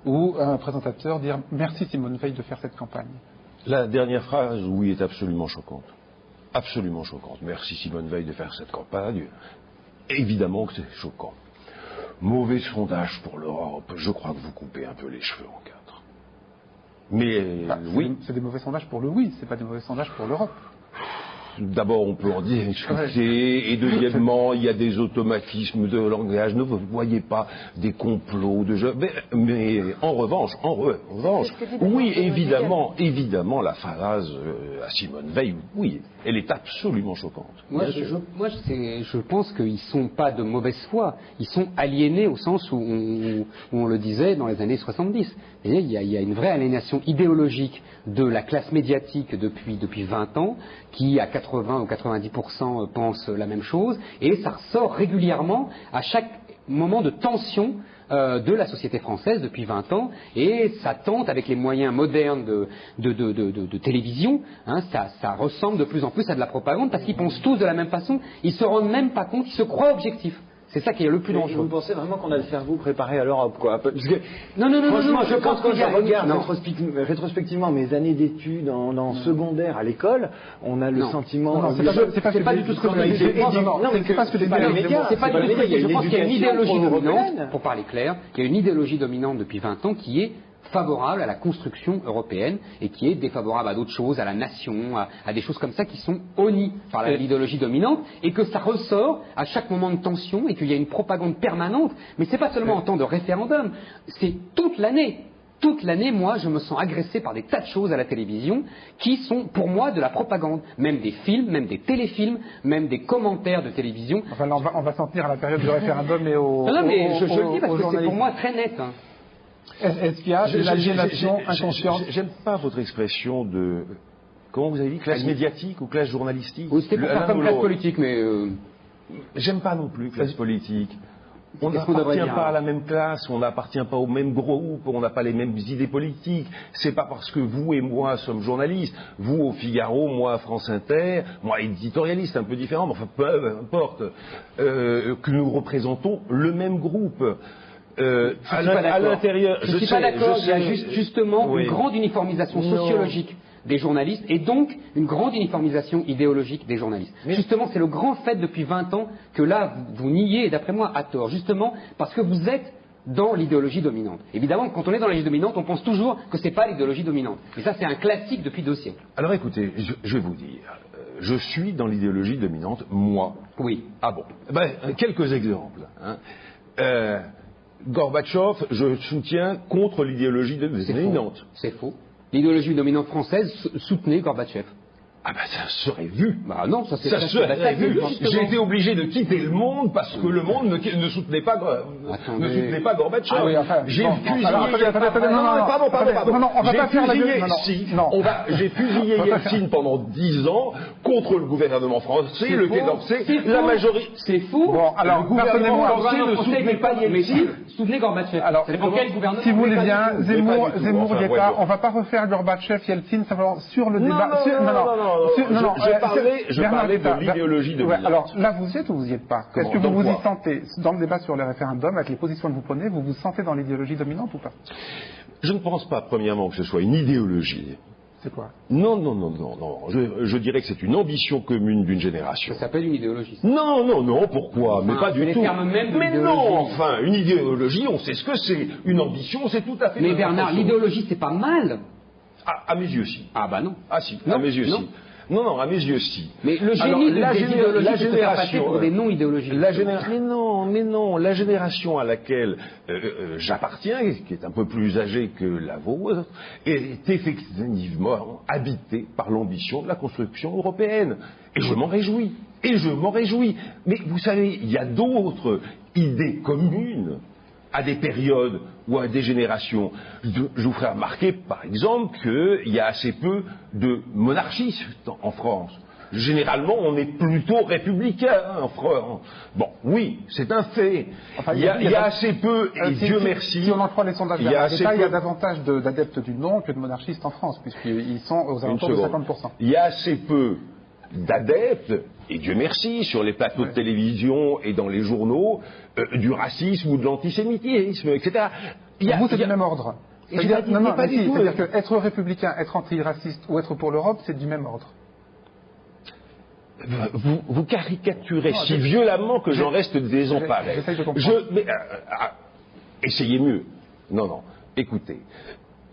ou un présentateur dire « merci Simone Veil de faire cette campagne ». La dernière phrase, oui, est absolument choquante. Absolument choquante. Merci Simone Veil de faire cette campagne. Évidemment que c'est choquant. Mauvais sondage pour l'Europe. Je crois que vous coupez un peu les cheveux en quatre. Mais oui. C'est des mauvais sondages pour le oui, c'est pas des mauvais sondages pour l'Europe. D'abord, on peut en discuter, et deuxièmement, il y a des automatismes de langage. Ne vous voyez pas des complots de jeux. Mais en revanche, oui, évidemment, la phrase à Simone Veil, oui, elle est absolument choquante. Moi, je pense qu'ils sont pas de mauvaise foi. Ils sont aliénés au sens où on le disait dans les années 70. Et il y a une vraie aliénation idéologique de la classe médiatique depuis 20 ans, qui à 80 ou 90% pense la même chose, et ça ressort régulièrement à chaque moment de tension de la société française depuis 20 ans, et ça tente avec les moyens modernes de télévision, hein, ça ressemble de plus en plus à de la propagande, parce qu'ils pensent tous de la même façon, ils se rendent même pas compte, ils se croient objectifs. C'est ça qui est le plus dangereux. Vous pensez vraiment qu'on a le cerveau préparé à l'Europe, quoi? Parce que, non, franchement, je pense quand je regarde rétrospectivement mes années d'études en secondaire à l'école, on a le sentiment... Non, c'est pas du tout ce que vous avez dit. Non, mais c'est pas ce que c'est pas les médias. C'est pas du tout. Je pense qu'il y a une idéologie dominante, pour parler clair, il y a une idéologie dominante depuis 20 ans qui est favorable à la construction européenne et qui est défavorable à d'autres choses, à la nation, à des choses comme ça qui sont honnies par l'idéologie dominante, et que ça ressort à chaque moment de tension et qu'il y a une propagande permanente. Mais c'est pas seulement en temps de référendum, c'est toute l'année. Toute l'année, moi, je me sens agressé par des tas de choses à la télévision qui sont, pour moi, de la propagande. Même des films, même des téléfilms, même des commentaires de télévision. Enfin, là, on va s'en tenir à la période du référendum et au... Non, mais je le dis parce que c'est pour moi très net. Hein. Est-ce qu'il y a une aliénation inconsciente? J'aime pas votre expression de... Comment vous avez dit? Classe médiatique ou classe journalistique? Oui, c'était pour faire comme classe politique, mais... J'aime pas non plus classe politique. On n'appartient pas à la même classe, on n'appartient pas au même groupe, on n'a pas les mêmes idées politiques. C'est pas parce que vous et moi sommes journalistes, vous au Figaro, moi à France Inter, moi éditorialiste, un peu différent, mais enfin peu importe, que nous représentons le même groupe. À l'intérieur, je suis pas d'accord. Il y a justement une grande uniformisation sociologique des journalistes et donc une grande uniformisation idéologique des journalistes. Mais justement, c'est le grand fait depuis 20 ans que là, vous niez, et d'après moi, à tort, justement parce que vous êtes dans l'idéologie dominante. Évidemment, quand on est dans l'idéologie dominante, on pense toujours que c'est pas l'idéologie dominante. Et ça, c'est un classique depuis 2 siècles. Alors écoutez, je vais vous dire, je suis dans l'idéologie dominante, moi. Oui. Ah bon. Quelques exemples. Gorbatchev, je soutiens contre l'idéologie dominante. C'est faux. L'idéologie dominante française soutenait Gorbatchev. Ah ben ça serait vu. Bah non, ça serait vu. J'ai été obligé de quitter le monde parce que le monde ne soutenait pas Gorbatchev. Ah oui, enfin, j'ai fusillé. Pardon, on va pas faire la J'ai fusillé Yeltsin pendant 10 ans contre le gouvernement français, le Quai d'Orsay, la majorité. C'est fou. Bon, alors, le gouvernement français ne soutenait pas Yeltsin. Soutenez Gorbatchev. Alors, quel gouvernement? Si vous voulez bien, Zemmour, Guetta, on va pas refaire Gorbatchev, Yeltsin, simplement sur le débat. Je parlais de l'idéologie de alors là, vous y êtes ou vous y êtes pas? Est-ce que vous vous y sentez dans le débat sur le référendum, avec les positions que vous prenez, vous vous sentez dans l'idéologie dominante ou pas? Je ne pense pas, premièrement, que ce soit une idéologie. C'est quoi? Non. Je dirais que c'est une ambition commune d'une génération. Ça s'appelle une idéologie. Non, pourquoi? Mais pas du tout. Mais non, enfin, une idéologie, on sait ce que c'est. Une ambition, c'est tout à fait... Mais Bernard, l'idéologie, c'est pas mal. À mes yeux, si. Ah bah non. Ah si, à mes yeux, si. Non, à mes yeux, si. Mais le génie de la génération pour des non-idéologies. Mais non, la génération à laquelle j'appartiens, qui est un peu plus âgée que la vôtre, est effectivement habitée par l'ambition de la construction européenne. Et je m'en réjouis. Mais vous savez, il y a d'autres idées communes à des périodes ou à des générations. Je vous ferai remarquer, par exemple, qu'il y a assez peu de monarchisme en France. Généralement, on est plutôt républicain en France. Bon, oui, c'est un fait. Enfin, il y a assez peu, et Dieu merci... Si on en croit les sondages il y a davantage d'adeptes du non que de monarchistes en France, puisqu'ils sont aux alentours de 50%. Il y a assez peu d'adeptes, et Dieu merci, sur les plateaux de télévision et dans les journaux, du racisme ou de l'antisémitisme, etc. Vous, c'est du même ordre. C'est-à-dire qu'être républicain, être antiraciste ou être pour l'Europe, c'est du même ordre. Vous caricaturez si violemment que j'en reste désemparé. J'essaie de comprendre. Essayez mieux. Non. Écoutez,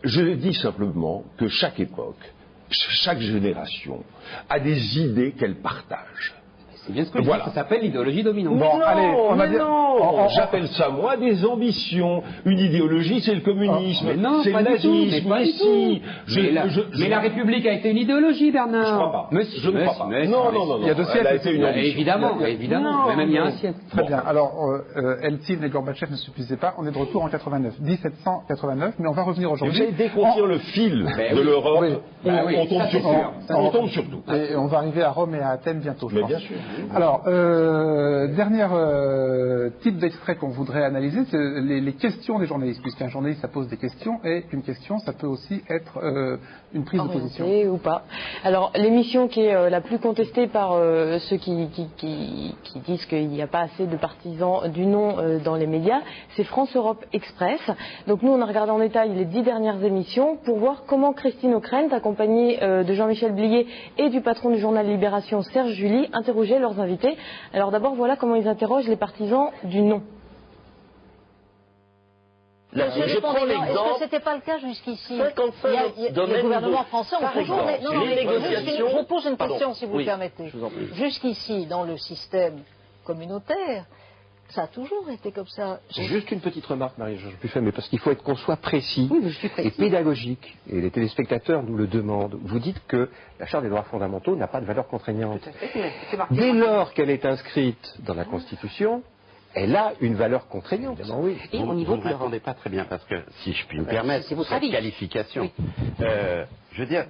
je dis simplement que chaque époque chaque génération a des idées qu'elle partage. C'est bien ce que je dis, ça s'appelle l'idéologie dominante. Bon, allez, j'appelle ça, moi, des ambitions. Une idéologie, c'est le communisme, c'est le nazisme, mais la République a été une idéologie, Bernard. Je ne crois pas. Je ne crois pas. Non. Il y a 2 siècles. Elle a été une ambition. Évidemment, mais même il y a un siècle. Très bien. Alors, Eltsine et Gorbatchev ne suffisaient pas. On est de retour en 1789, mais on va revenir aujourd'hui. Dès qu'on tire le fil de l'Europe, on tombe sur tout. Et on va arriver à Rome et à Athènes bientôt, je pense. Bien sûr. Alors, dernier type d'extrait qu'on voudrait analyser, c'est les questions des journalistes, puisqu'un journaliste, ça pose des questions, et une question, ça peut aussi être une prise de position. Ou pas. Alors, l'émission qui est la plus contestée par ceux qui disent qu'il n'y a pas assez de partisans du non dans les médias, c'est France-Europe Express. Donc nous, on a regardé en détail les 10 dernières émissions pour voir comment Christine O'Krent, accompagnée de Jean-Michel Blier et du patron du journal Libération, Serge July, interrogeait leurs invités. Alors d'abord, voilà comment ils interrogent les partisans du non. Je prends l'exemple. Est-ce que c'était pas le cas jusqu'ici? Les gouvernements français ont toujours les négociations. Je vous pose une question, si vous le permettez. Jusqu'ici, dans le système communautaire, ça a toujours été comme ça. Juste une petite remarque, Marie-Georges Buffet, mais parce qu'il faut qu'on soit précis, et pédagogique, et les téléspectateurs nous le demandent. Vous dites que la Charte des droits fondamentaux n'a pas de valeur contraignante. Dès lors qu'elle est inscrite dans la Constitution, elle a une valeur contraignante. Oui. Et au niveau vous ne répondez pas très bien, parce que, si je puis me permettre, cette qualification, je veux dire,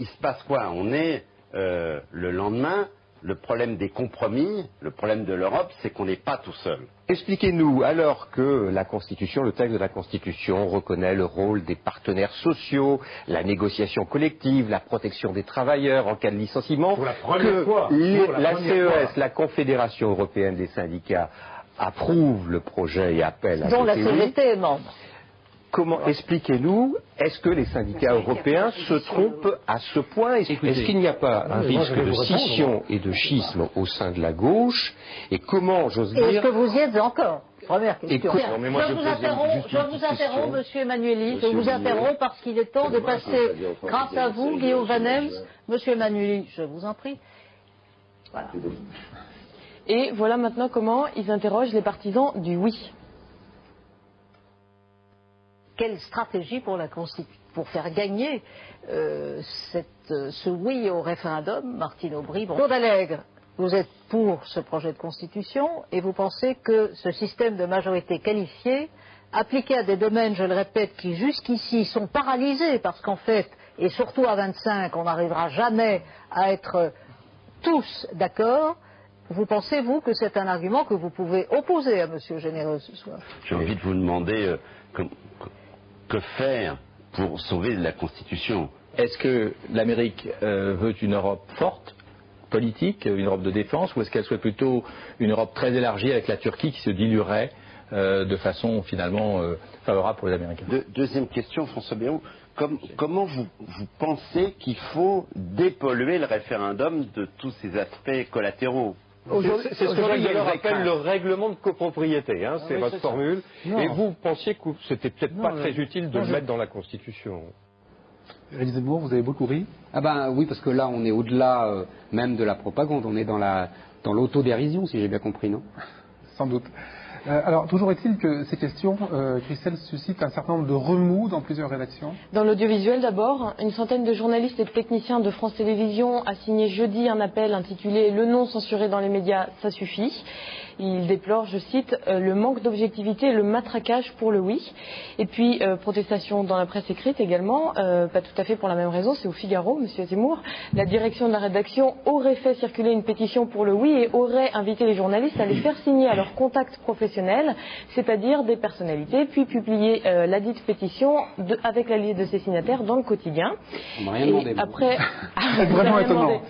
il se passe quoi? On est le lendemain. Le problème des compromis, le problème de l'Europe, c'est qu'on n'est pas tout seul. Expliquez-nous, alors que la Constitution, le texte de la Constitution reconnaît le rôle des partenaires sociaux, la négociation collective, la protection des travailleurs en cas de licenciement, que la CES, la Confédération européenne des syndicats, approuve le projet et appelle à dont la CGT est membre. Comment, expliquez-nous, est-ce que les syndicats européens se trompent à ce point? Est-ce qu'il n'y a pas un risque de scission et de schisme au sein de la gauche? Et comment, j'ose dire... Est-ce que vous y êtes encore? Première question. Je vous interromps, Monsieur Emmanueli. Je vous interromps parce qu'il est temps de passer, grâce à vous, Guillaume Van Hems. Monsieur Emmanueli, je vous en prie. Voilà. Et voilà maintenant comment ils interrogent les partisans du oui. Quelle stratégie pour faire gagner ce oui au référendum, Martine Aubry? Claude Allègre, vous êtes pour ce projet de constitution et vous pensez que ce système de majorité qualifiée, appliqué à des domaines, je le répète, qui jusqu'ici sont paralysés parce qu'en fait, et surtout à 25, on n'arrivera jamais à être tous d'accord. Vous pensez, vous, que c'est un argument que vous pouvez opposer à M. Généreux ce soir? J'ai envie de vous demander que faire pour sauver la Constitution? Est-ce que l'Amérique veut une Europe forte, politique, une Europe de défense, ou est-ce qu'elle souhaite plutôt une Europe très élargie avec la Turquie qui se diluerait de façon finalement favorable pour les Américains? Deuxième question, François Bayrou. Comment vous pensez qu'il faut dépolluer le référendum de tous ces aspects collatéraux? C'est ce que je rappelle le règlement de copropriété, c'est votre formule. Non. Et vous pensiez que c'était peut-être pas très utile de le mettre dans la Constitution. Éric Zemmour, vous avez beaucoup ri? Ah ben oui, parce que là, on est au-delà même de la propagande, on est dans l'autodérision, si j'ai bien compris, non? Sans doute. Alors, toujours est-il que ces questions, Christelle, suscitent un certain nombre de remous dans plusieurs rédactions. Dans l'audiovisuel d'abord, une centaine de journalistes et de techniciens de France Télévisions a signé jeudi un appel intitulé « Le non censuré dans les médias, ça suffit ». Il déplore, je cite, le manque d'objectivité et le matraquage pour le oui. Et puis, protestation dans la presse écrite également, pas tout à fait pour la même raison, c'est au Figaro, Monsieur Zemmour. La direction de la rédaction aurait fait circuler une pétition pour le oui et aurait invité les journalistes à les faire signer à leurs contacts professionnels, c'est-à-dire des personnalités, puis publier la dite pétition avec la liste de ses signataires dans le quotidien. On m'a rien demandé. Après, c'est vraiment étonnant.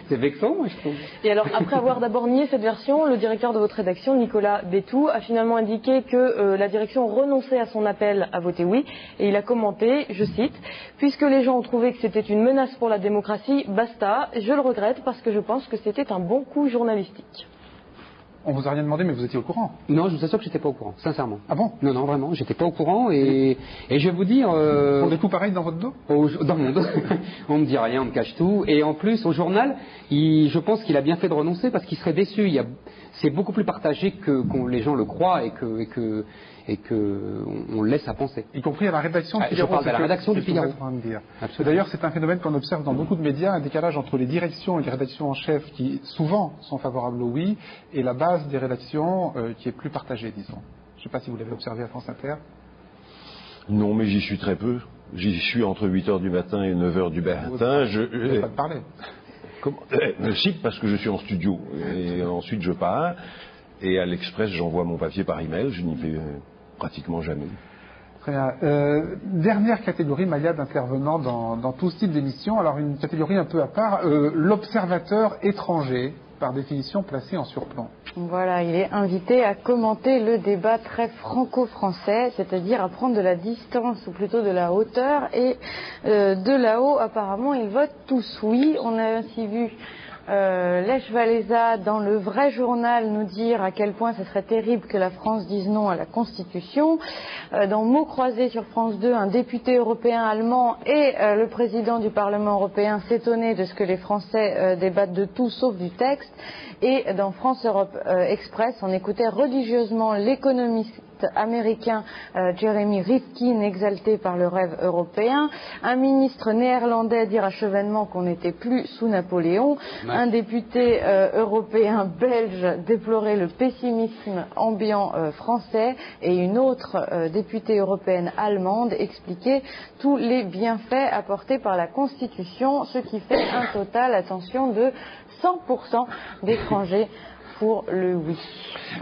C'est vexant, moi, je trouve. Et alors, après avoir d'abord nié cette version, le directeur de votre rédaction, Nicolas Bétou, a finalement indiqué que la direction renonçait à son appel à voter oui, et il a commenté, je cite, « Puisque les gens ont trouvé que c'était une menace pour la démocratie, basta, je le regrette parce que je pense que c'était un bon coup journalistique ». On vous a rien demandé, mais vous étiez au courant. Non, je vous assure que j'étais pas au courant, sincèrement. Ah bon? Non, non, vraiment, j'étais pas au courant et je vais vous dire... Pour des coups pareils dans votre dos? Dans mon dos. On me dit rien, on me cache tout. Et en plus, au journal, je pense qu'il a bien fait de renoncer parce qu'il serait déçu. C'est beaucoup plus partagé que les gens le croient et que on le laisse à penser. Y compris à la rédaction du Figaro. Je parle de la rédaction du Figaro. D'ailleurs, c'est un phénomène qu'on observe dans beaucoup de médias, un décalage entre les directions et les rédactions en chef qui souvent sont favorables au oui, et la base des rédactions qui est plus partagée, disons. Je ne sais pas si vous l'avez observé à France Inter. Non, mais j'y suis très peu. J'y suis entre 8h du matin et 9h du matin. Vous n'avez pas de parler. Si, parce que je suis en studio. Et ensuite, je pars. Et à l'Express, j'envoie mon papier par email. Je n'y vais pratiquement jamais. Très bien. Dernière catégorie, Maya, d'intervenants dans tout ce type d'émission. Alors, une catégorie un peu à part, l'observateur étranger, par définition placé en surplomb. Voilà, il est invité à commenter le débat très franco-français, c'est-à-dire à prendre de la distance ou plutôt de la hauteur. Et de là-haut, apparemment, ils votent tous oui. On a ainsi vu Lech Walesa dans le vrai journal nous dire à quel point ce serait terrible que la France dise non à la Constitution. Dans Mots croisés sur France 2, un député européen allemand et le président du Parlement européen s'étonnaient de ce que les Français débattent de tout sauf du texte. Et dans France Europe Express, on écoutait religieusement l'économiste américain Jeremy Rifkin exalté par le rêve européen, un ministre néerlandais dire à Chevènement qu'on n'était plus sous Napoléon, un député européen belge déplorer le pessimisme ambiant français et une autre députée européenne allemande expliquer tous les bienfaits apportés par la Constitution, ce qui fait un total, attention, de 100% d'étrangers pour le oui.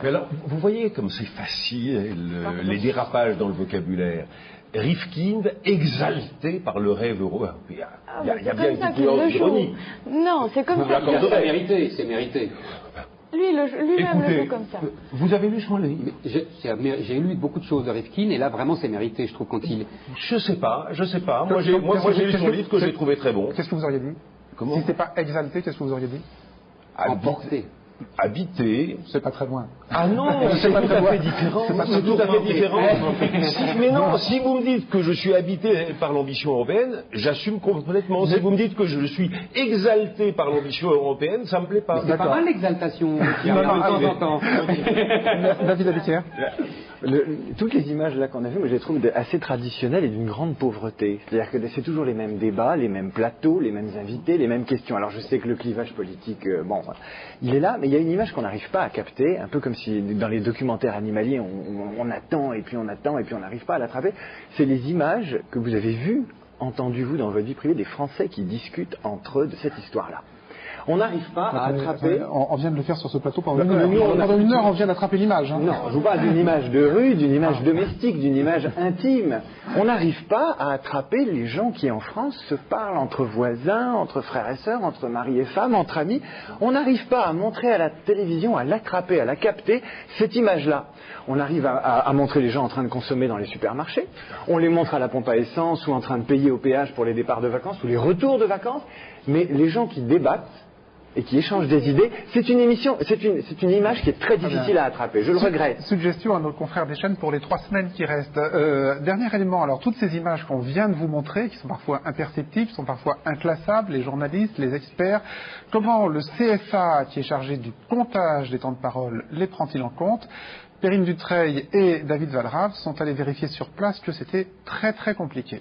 Mais alors, vous voyez comme c'est facile, les dérapages dans le vocabulaire. Rifkin exalté par le rêve européen. Il y a bien une petite ironie. Non, c'est comme ça. C'est mérité. Lui-même le joue comme ça. Vous avez lu son livre? J'ai lu beaucoup de choses de Rifkin et là vraiment c'est mérité, je trouve, quand il... Je sais pas. Moi j'ai lu son livre que j'ai trouvé très bon. Qu'est-ce que vous auriez dit? Comment? Si c'était pas exalté, qu'est-ce que vous auriez dit? Emporté. Habiter. C'est pas très loin. Ah non, c'est tout à fait différent. C'est tout à fait différent. Mais non, si vous me dites que je suis habité par l'ambition européenne, j'assume complètement. Si vous me dites que je suis exalté par l'ambition européenne, ça me plaît pas. C'est pas mal l'exaltation. David Abiquière. Toutes les images là qu'on a vues, moi je les trouve assez traditionnelles et d'une grande pauvreté. C'est-à-dire que c'est toujours les mêmes débats, les mêmes plateaux, les mêmes invités, les mêmes questions. Alors je sais que le clivage politique, il est là, mais il y a une image qu'on n'arrive pas à capter, un peu comme si dans les documentaires animaliers on attend et puis on attend et puis on n'arrive pas à l'attraper. C'est les images que vous avez vues, entendues vous dans votre vie privée, des Français qui discutent entre eux de cette histoire-là. On n'arrive pas à attraper... On vient de le faire sur ce plateau pendant une heure. Pendant une heure, on vient d'attraper l'image. Non, je vous parle d'une image de rue, d'une image domestique, d'une image intime. On n'arrive pas à attraper les gens qui, en France, se parlent entre voisins, entre frères et sœurs, entre mari et femme, entre amis. On n'arrive pas à montrer à la télévision, à l'attraper, à la capter, cette image-là. On arrive à montrer les gens en train de consommer dans les supermarchés. On les montre à la pompe à essence ou en train de payer au péage pour les départs de vacances ou les retours de vacances. Mais les gens qui débattent et qui échangent des idées, c'est une émission, c'est une image qui est très difficile à attraper. Je le regrette. Suggestion à nos confrères des chaînes pour les 3 semaines qui restent. Dernier élément, alors toutes ces images qu'on vient de vous montrer, qui sont parfois imperceptibles, sont parfois inclassables, les journalistes, les experts, comment le CSA, qui est chargé du comptage des temps de parole, les prend-il en compte? Perrine Dutreil et David Valrave sont allés vérifier sur place que c'était très très compliqué.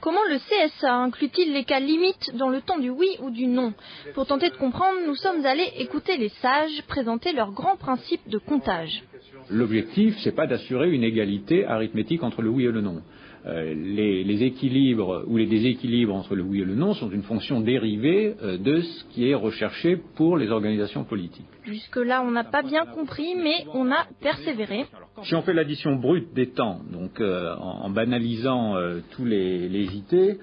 Comment le CSA inclut-il les cas limites dans le temps du oui ou du non? Pour tenter de comprendre, nous sommes allés écouter les sages présenter leurs grands principes de comptage. L'objectif, c'est pas d'assurer une égalité arithmétique entre le oui et le non. Les équilibres ou les déséquilibres entre le oui et le non sont une fonction dérivée de ce qui est recherché pour les organisations politiques. Jusque-là, on n'a pas bien compris, mais on a persévéré. Si on fait l'addition brute des temps, donc en banalisant tous les JT,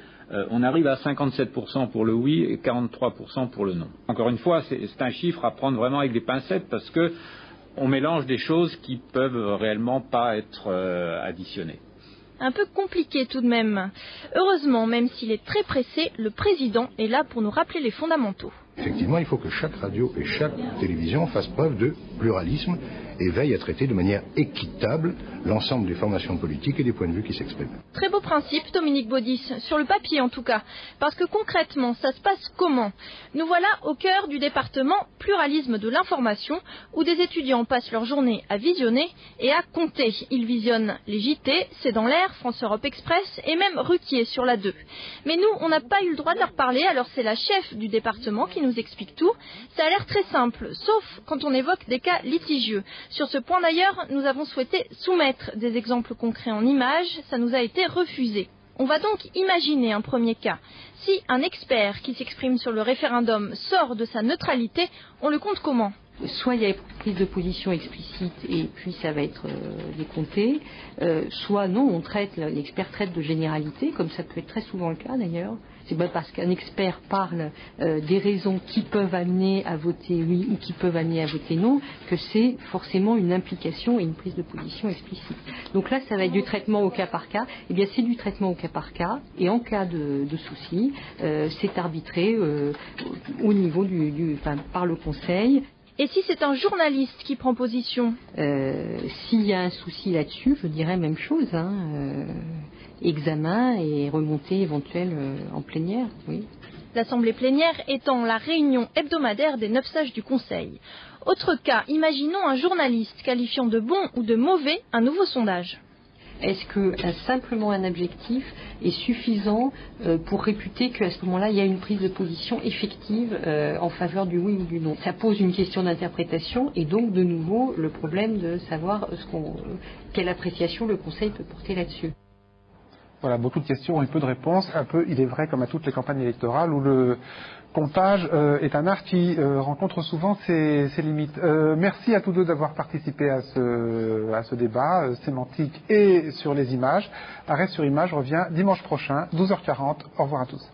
on arrive à 57% pour le oui et 43% pour le non. Encore une fois, c'est un chiffre à prendre vraiment avec des pincettes parce que on mélange des choses qui peuvent réellement pas être additionnées. Un peu compliqué tout de même. Heureusement, même s'il est très pressé, le président est là pour nous rappeler les fondamentaux. Effectivement, il faut que chaque radio et chaque télévision fassent preuve de pluralisme et veille à traiter de manière équitable l'ensemble des formations politiques et des points de vue qui s'expriment. Très beau principe, Dominique Baudis, sur le papier en tout cas. Parce que concrètement, ça se passe comment? Nous voilà au cœur du département pluralisme de l'information, où des étudiants passent leur journée à visionner et à compter. Ils visionnent les JT, C'est dans l'air, France Europe Express et même Ruquier sur la 2. Mais nous, on n'a pas eu le droit de leur parler, alors c'est la chef du département qui nous explique tout. Ça a l'air très simple, sauf quand on évoque des cas litigieux. Sur ce point d'ailleurs, nous avons souhaité soumettre des exemples concrets en images, ça nous a été refusé. On va donc imaginer un premier cas. Si un expert qui s'exprime sur le référendum sort de sa neutralité, on le compte comment? Soit il y a une prise de position explicite et puis ça va être décompté, soit non, l'expert traite de généralité, comme ça peut être très souvent le cas d'ailleurs. C'est pas parce qu'un expert parle des raisons qui peuvent amener à voter oui ou qui peuvent amener à voter non, que c'est forcément une implication et une prise de position explicite. Donc là, ça va être du traitement au cas par cas. Eh bien, c'est du traitement au cas par cas, et en cas de souci, c'est arbitré au niveau par le Conseil. Et si c'est un journaliste qui prend position? S'il y a un souci là-dessus, je dirais même chose. Examen et remontée éventuelle en plénière, oui. L'assemblée plénière étant la réunion hebdomadaire des 9 sages du Conseil. Autre cas, imaginons un journaliste qualifiant de bon ou de mauvais un nouveau sondage. Est-ce que simplement un objectif est suffisant pour réputer qu'à ce moment-là, il y a une prise de position effective en faveur du oui ou du non? Ça pose une question d'interprétation et donc de nouveau le problème de savoir quelle appréciation le Conseil peut porter là-dessus. Voilà, beaucoup de questions et peu de réponses. Un peu, il est vrai, comme à toutes les campagnes électorales, où le comptage est un art qui rencontre souvent ses limites. Merci à tous deux d'avoir participé à ce débat sémantique et sur les images. Arrêt sur image revient dimanche prochain, 12h40. Au revoir à tous.